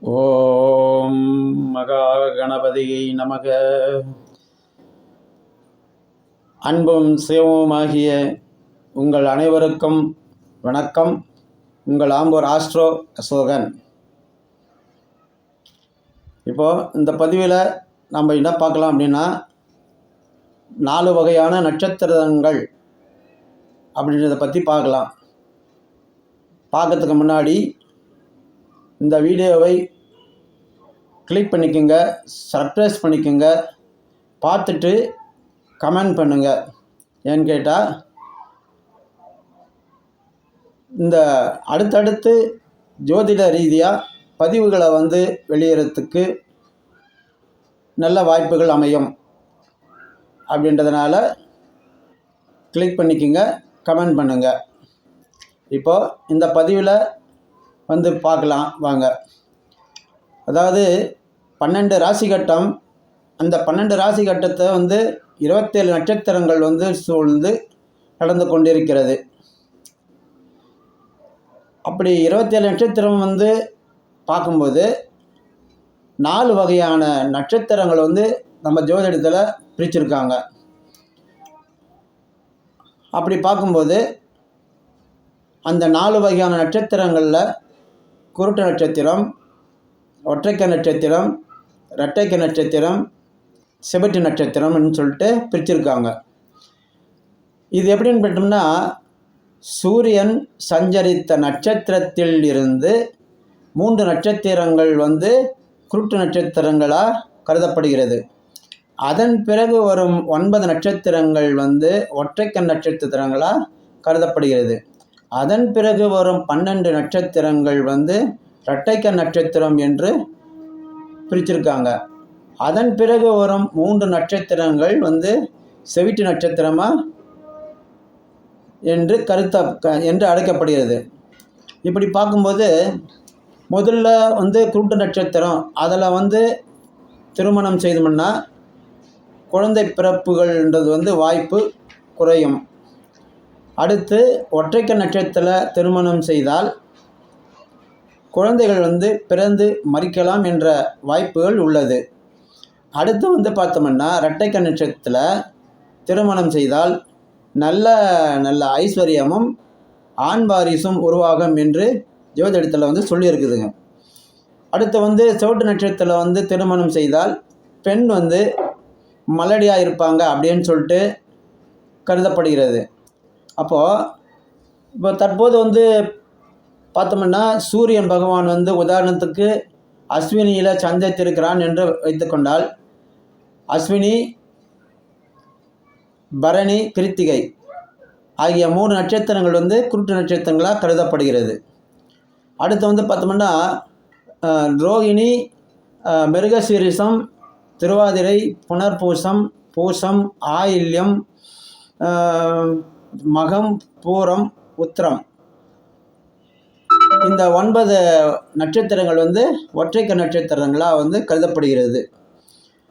ஓம் மகா கணபதியை நமக. அன்பும் சிவமுமாகிய உங்கள் அனைவருக்கும் வணக்கம். உங்கள் ஆம்பூர் ஆஸ்ட்ரோ அசோகன். இப்போது இந்த பதிவில் நம்ம என்ன பார்க்கலாம் அப்படின்னா, 4 வகையான நட்சத்திரங்கள் அப்படின்றத பற்றி பார்க்கலாம். பார்க்கறதுக்கு முன்னாடி இந்த வீடியோவை கிளிக் பண்ணிக்கோங்க, சப்ஸ்கிரைப் பண்ணிக்கோங்க, பார்த்துட்டு கமெண்ட் பண்ணுங்கள். ஏன்னு கேட்டால் இந்த அடுத்தடுத்து ஜோதிட ரீதியாக பதிவுகளை வெளியிடறதுக்கு நல்ல வாய்ப்புகள் அமையும். அப்படின்றதுனால கிளிக் பண்ணிக்கோங்க, கமெண்ட் பண்ணுங்கள். இப்போது இந்த பதிவில் பார்க்கலாம் வாங்க. அதாவது 12 ராசி கட்டம். அந்த 12 ராசி கட்டத்தை 27 நட்சத்திரங்கள் சூழ்ந்து நடந்து கொண்டிருக்கிறது. அப்படி 27 நட்சத்திரம் பார்க்கும்போது 4 வகையான நட்சத்திரங்கள் நம்ம ஜோதிடத்தில் பிரிச்சிருக்காங்க. அப்படி பார்க்கும்போது அந்த 4 வகையான நட்சத்திரங்களில் குருட்டு நட்சத்திரம், ஒற்றைக்க நட்சத்திரம், இரட்டைக்க நட்சத்திரம், செபட்டு நட்சத்திரம்னு சொல்லிட்டு பிரிச்சிருக்காங்க. இது எப்படின்னு பார்த்தோம்னா, சூரியன் சஞ்சரித்த நட்சத்திரத்தில் இருந்து 3 நட்சத்திரங்கள் குருட்டு நட்சத்திரங்களாக கருதப்படுகிறது. அதன் பிறகு வரும் 9 நட்சத்திரங்கள் ஒற்றைக்க நட்சத்திரங்களாக கருதப்படுகிறது. அதன் பிறகு வரும் 12 நட்சத்திரங்கள் இரட்டைக்க நட்சத்திரம் என்று பிரிச்சிருக்காங்க. அதன் பிறகு வரும் 3 நட்சத்திரங்கள் செவிட்டு நட்சத்திரமாக என்று அழைக்கப்படுகிறது. இப்படி பார்க்கும்போது முதல்ல குருட்டு நட்சத்திரம், அதில் திருமணம் செய்தோம்னா குழந்தை பிறப்புகள்ன்றது வாய்ப்பு குறையும். அடுத்து ஒற்றைக்க நட்சத்திரத்தில் திருமணம் செய்தால் குழந்தைகள் பிறந்து மரிக்கலாம் என்ற வாய்ப்புகள் உள்ளது. அடுத்து பார்த்தோம்னா இரட்டைக்க நட்சத்திரத்தில் திருமணம் செய்தால் நல்ல நல்ல ஐஸ்வர்யமும் ஆண் வாரிசும் உருவாகும் என்று ஜோதிடத்தில் சொல்லியிருக்குதுங்க. அடுத்து செவட்டு நட்சத்திரத்தில் திருமணம் செய்தால் பெண் மலடியாக இருப்பாங்க அப்படின்னு சொல்லிட்டு கருதப்படுகிறது. அப்போது இப்போ தற்போது பார்த்தோம்னா சூரியன் பகவான் உதாரணத்துக்கு அஸ்வினியில் சந்தித்திருக்கிறான் என்று வைத்துக்கொண்டால், அஸ்வினி, பரணி, கிருத்திகை ஆகிய 3 நட்சத்திரங்கள் குருட்டு நட்சத்திரங்களாக கருதப்படுகிறது. அடுத்து பார்த்தோம்னா ரோகிணி, மிருகசீரிஷம், திருவாதிரை, புனர்பூசம், பூசம், ஆயில்யம், மகம், பூரம், உத்திரம், இந்த 9 நட்சத்திரங்கள் ஒற்றைக்க நட்சத்திரங்களாக கருதப்படுகிறது.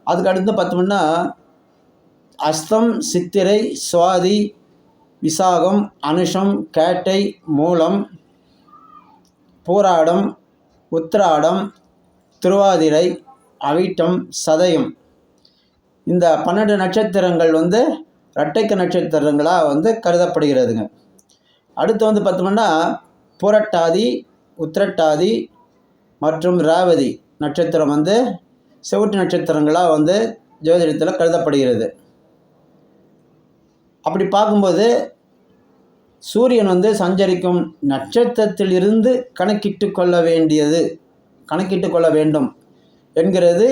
அதுக்கு அடுத்து பார்த்தோம்னா அஸ்தம், சித்திரை, சுவாதி, விசாகம், அனுஷம், கேட்டை, மூலம், பூராடம், உத்திராடம், திருவாதிரை, அவிட்டம், சதயம், இந்த 12 நட்சத்திரங்கள் இரட்டைக்க நட்சத்திரங்களாக கருதப்படுகிறதுங்க. அடுத்து பார்த்தோம்னா புரட்டாதி, உத்திரட்டாதி மற்றும் ரேவதி நட்சத்திரம் செவட்டு நட்சத்திரங்களாக ஜோதிடத்தில் கருதப்படுகிறது. அப்படி பார்க்கும்போது சூரியன் சஞ்சரிக்கும் நட்சத்திரத்தில் இருந்து கணக்கிட்டு கொள்ள வேண்டும் என்கிறது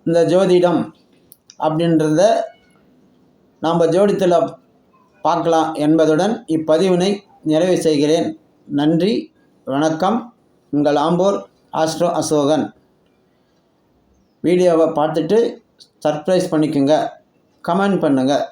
இந்த ஜோதிடம். அப்படின்றத நாம் ஜோதிடத்தில் பார்க்கலாம் என்பதுடன் இப்பதிவினை நிறைவு செய்கிறேன். நன்றி, வணக்கம். உங்கள் ஆம்பூர் ஆஸ்ட்ரோ அசோகன். வீடியோவை பார்த்துட்டு சப்ஸ்கிரைப் பண்ணிக்கோங்க, கமெண்ட் பண்ணுங்கள்.